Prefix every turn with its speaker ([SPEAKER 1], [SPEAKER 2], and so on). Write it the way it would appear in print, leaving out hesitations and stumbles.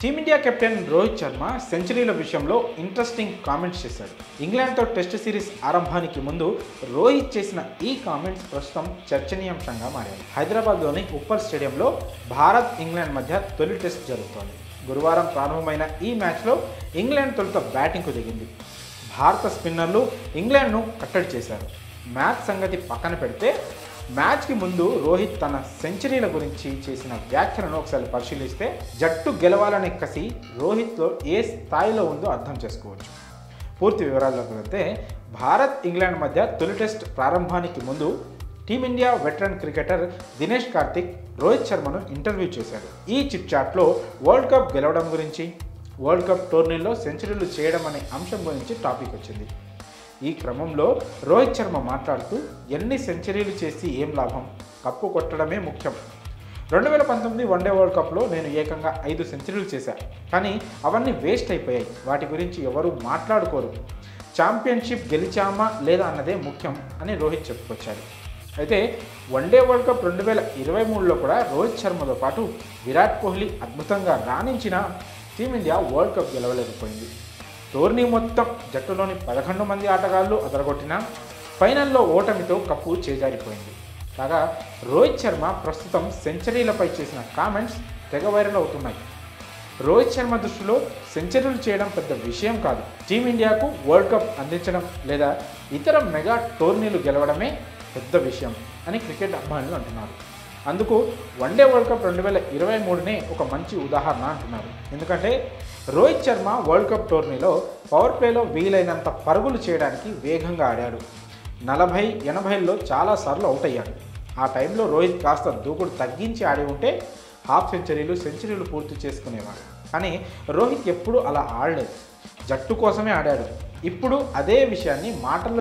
[SPEAKER 1] Team India captain Rohit Sharma సెంచరీల విషయంలో interesting comments చేశాడు. ఇంగ్లాండ్తో test series ఆరంభానికి ముందు రోహిత్ చేసిన ఈ కామెంట్స్ ప్రస్తుతం చర్చనీయాంశంగా మారాయి. హైదరాబాద్లోని ఉప్పల్ స్టేడియంలో భారత్ ఇంగ్లాండ్ మధ్య తొలి టెస్ట్ జరుగుతోంది. గురువారం ప్రారంభమైన ఈ మ్యాచ్లో ఇంగ్లాండ్ తొలుత బ్యాటింగ్కు దిగింది. భారత స్పిన్నర్లు ఇంగ్లాండ్ను కట్టడి చేశారు. మ్యాచ్ సంగతి పక్కన పెడితే మ్యాచ్కి ముందు రోహిత్ తన సెంచరీల గురించి చేసిన వ్యాఖ్యలను ఒకసారి పరిశీలిస్తే జట్టు గెలవాలనే కసి రోహిత్లో ఏ స్థాయిలో ఉందో అర్థం చేసుకోవచ్చు. పూర్తి వివరాల్లోకి వెళ్తే భారత్ ఇంగ్లాండ్ మధ్య తొలి టెస్ట్ ప్రారంభానికి ముందు team India veteran cricketer Dinesh Karthik Rohit శర్మను ఇంటర్వ్యూ చేశాడు. ఈ చిట్ చాట్లో వరల్డ్ కప్ గెలవడం గురించి, వరల్డ్ కప్ టోర్నీలో సెంచరీలు చేయడం అనే అంశం గురించి టాపిక్ వచ్చింది. ఈ క్రమంలో రోహిత్ శర్మ మాట్లాడుతూ ఎన్ని సెంచరీలు చేసి ఏం లాభం, కప్పు కొట్టడమే ముఖ్యం. 2019 వన్డే వరల్డ్ కప్లో నేను ఏకంగా 5 సెంచరీలు చేశాను, కానీ అవన్నీ వేస్ట్ అయిపోయాయి. వాటి గురించి ఎవరు మాట్లాడుకోరు. ఛాంపియన్షిప్ గెలిచామా లేదా అన్నదే ముఖ్యం అని రోహిత్ చెప్పుకొచ్చాడు. అయితే వన్డే వరల్డ్ కప్ 2023లో కూడా రోహిత్ శర్మతో పాటు విరాట్ కోహ్లీ అద్భుతంగా రాణించిన టీమిండియా వరల్డ్ కప్ గెలవలేకపోయింది. టోర్నీ మొత్తం జట్టులోని 11 మంది ఆటగాళ్లు అదరగొట్టిన ఫైనల్లో ఓటమితో కప్పు చేజారిపోయింది. కాగా రోహిత్ శర్మ ప్రస్తుతం సెంచరీలపై చేసిన కామెంట్స్ తెగ వైరల్ అవుతున్నాయి. రోహిత్ శర్మ దృష్టిలో సెంచరీలు చేయడం పెద్ద విషయం కాదు, టీమిండియాకు వరల్డ్ కప్ అందించడం లేదా ఇతర మెగా టోర్నీలు గెలవడమే పెద్ద విషయం అని క్రికెట్ అభిమానులు అంటున్నారు. అందుకు వన్డే వరల్డ్ కప్ 2023నే ఒక మంచి ఉదాహరణ అంటున్నారు. ఎందుకంటే రోహిత్ శర్మ వరల్డ్ కప్ టోర్నీలో పవర్ ప్లేలో వీలైనంత పరుగులు చేయడానికి వేగంగా ఆడాడు. 40-80ల్లో చాలాసార్లు అవుట్ అయ్యాడు. ఆ టైంలో రోహిత్ కాస్త దూకుడు తగ్గించి ఆడి ఉంటే హాఫ్ సెంచరీలు పూర్తి చేసుకునేవాడు. కానీ రోహిత్ ఎప్పుడూ అలా ఆడలేదు, జట్టు కోసమే ఆడాడు. ఇప్పుడు అదే విషయాన్ని మాటల్లో